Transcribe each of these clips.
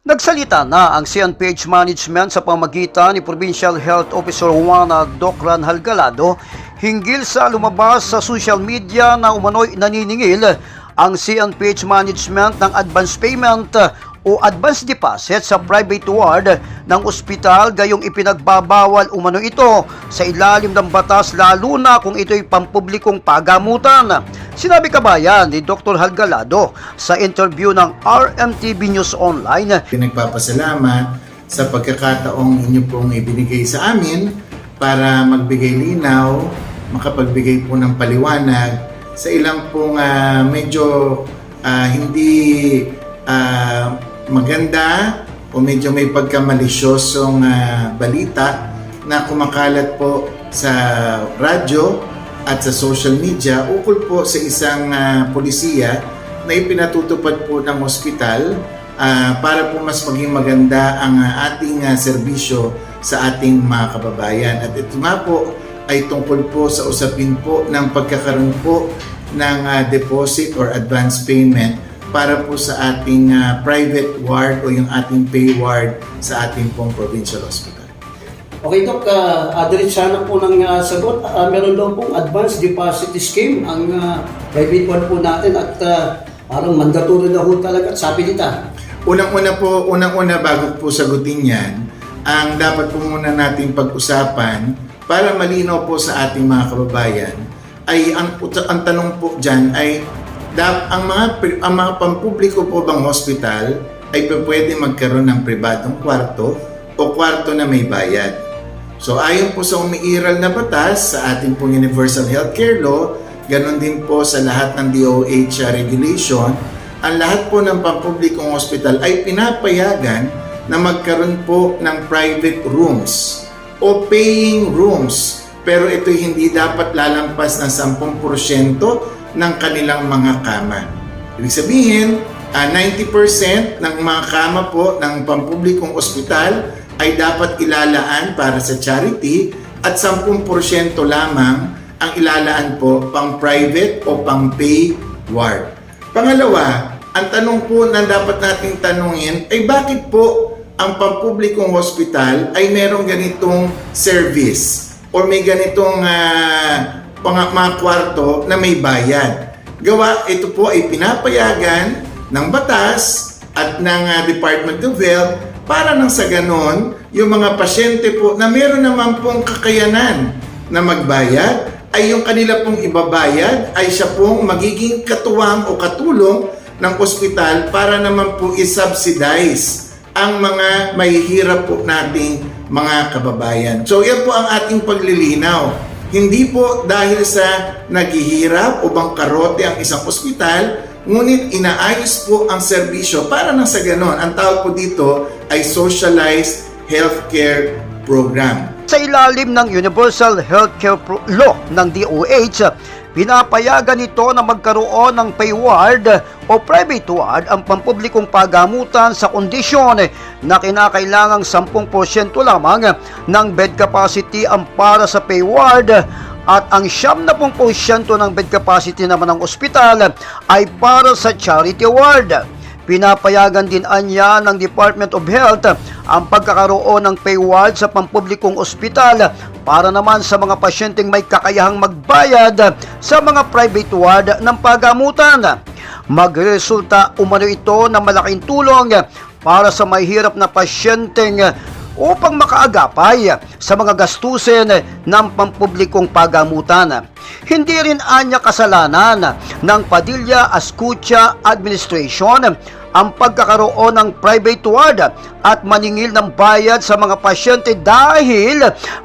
Nagsalita na ang CNPH Management sa pamagitan ni Provincial Health Officer Juana Docran Halgalado hinggil sa lumabas sa social media na umano'y naniningil ang CNPH Management ng advance payment o advance deposit sa private ward ng ospital, gayong ipinagbabawal umano ito sa ilalim ng batas, lalo na kung ito'y pampublikong pagamutan. Sinabi kabayan ni Dr. Halgalado sa interview ng RMTV News Online. Pinagpapasalamat sa pagkakataong inyo pong ibinigay sa amin para magbigay linaw, makapagbigay po ng paliwanag sa ilang pong medyo hindi maganda o medyo may pagkamalisyosong balita na kumakalat po sa radyo at sa social media ukol po sa isang polisiya na ipinatutupad po ng ospital para po mas maging maganda ang ating serbisyo sa ating mga kababayan. At ito nga po ay tungkol po sa usapin po ng pagkakaroon po ng deposit or advance payment para po sa ating private ward o yung ating pay ward sa ating pong provincial hospital. Okay, Doc, diretsa na po ng sagot. Meron daw pong advance deposit scheme ang private ward po natin at parang mandatory na po talaga at sabi nita. Unang-una bago po sagutin yan, ang dapat po muna natin pag-usapan para malinaw po sa ating mga kababayan ay ang tanong po dyan ay ang mga pampubliko po bang hospital ay pwede magkaroon ng pribadong kwarto o kwarto na may bayad. So ayon po sa umiiral na batas sa ating pong Universal Healthcare Law, ganun din po sa lahat ng DOH regulation, ang lahat po ng pampublikong hospital ay pinapayagan na magkaroon po ng private rooms o paying rooms. Pero ito hindi dapat lalampas ng 10% ng kanilang mga kama. Ibig sabihin, 90% ng mga kama po ng pampublikong ospital ay dapat ilalaan para sa charity at 10% lamang ang ilalaan po pang private o pang pay ward. Pangalawa, ang tanong po na dapat nating tanungin ay bakit po ang pampublikong hospital ay merong ganitong service o may ganitong mga kwarto na may bayad. Gawa, ito po ay pinapayagan ng batas at ng Department of Health para nang sa ganon, yung mga pasyente po na meron naman pong kakayanan na magbayad, ay yung kanila pong ibabayad ay siya pong magiging katuwang o katulong ng ospital para naman po i-subsidize ang mga mahihirap po nating mga kababayan. So yan po ang ating paglilinaw. Hindi po dahil sa naghihirap o bangkarote ang isang ospital, ngunit inaayos po ang serbisyo para nang sa ganon. Ang tawag po dito ay Socialized Healthcare Program. Sa ilalim ng Universal Healthcare Law ng DOH, pinapayagan ito na magkaroon ng pay ward o private ward ang pampublikong pagamutan sa kondisyon na kinakailangang 10% lamang ng bed capacity ang para sa pay ward at ang 70% ng bed capacity naman ng ospital ay para sa charity ward. Pinapayagan din anya ng Department of Health ang pagkakaroon ng pay ward sa pampublikong ospital para naman sa mga pasyenteng may kakayahang magbayad sa mga private ward ng pagamutan. Magresulta umano ito ng malaking tulong para sa mahirap na pasyenteng upang makaagapay sa mga gastusin ng pampublikong pagamutan. Hindi rin anya kasalanan ng Padilla Ascutia Administration ang pagkakaroon ng private ward at maningil ng bayad sa mga pasyente dahil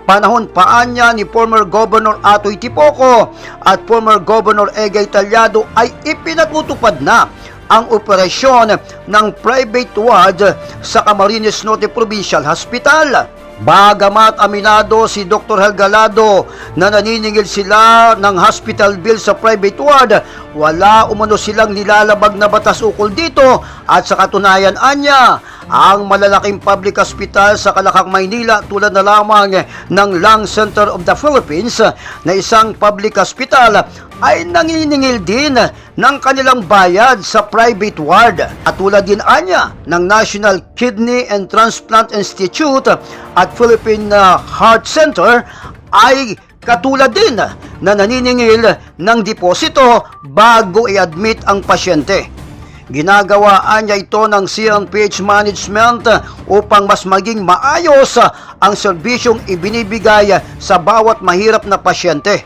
panahon pa anya ni former Governor Atoy Tipoco at former Governor Egay Talyado ay ipinatutupad na ang operasyon ng private ward sa Camarines Norte Provincial Hospital. Bagamat aminado si Dr. Halgalado na naniningil sila ng hospital bill sa private ward, wala umano silang nilalabag na batas ukol dito at sa katunayan anya, ang malalaking public hospital sa Calacang, Maynila tulad na lamang ng Lung Center of the Philippines na isang public hospital ay nanginingil din ng kanilang bayad sa private ward. At tulad din anya ng National Kidney and Transplant Institute at Philippine Heart Center ay katulad din na naniningil ng deposito bago i-admit ang pasyente. Ginagawaan niya ito ng CNPH management upang mas maging maayos ang serbisyong ibinibigay sa bawat mahirap na pasyente.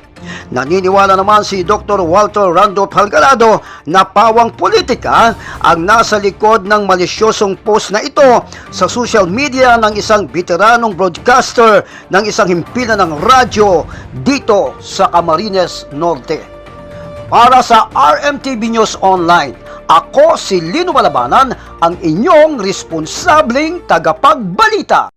Naniniwala naman si Dr. Walter Randolph Halgalado na pawang politika ang nasa likod ng malisyosong post na ito sa social media ng isang veteranong broadcaster ng isang himpilan ng radyo dito sa Camarines Norte. Para sa RMTV News Online, ako si Lino Malabanan, ang inyong responsableng tagapagbalita.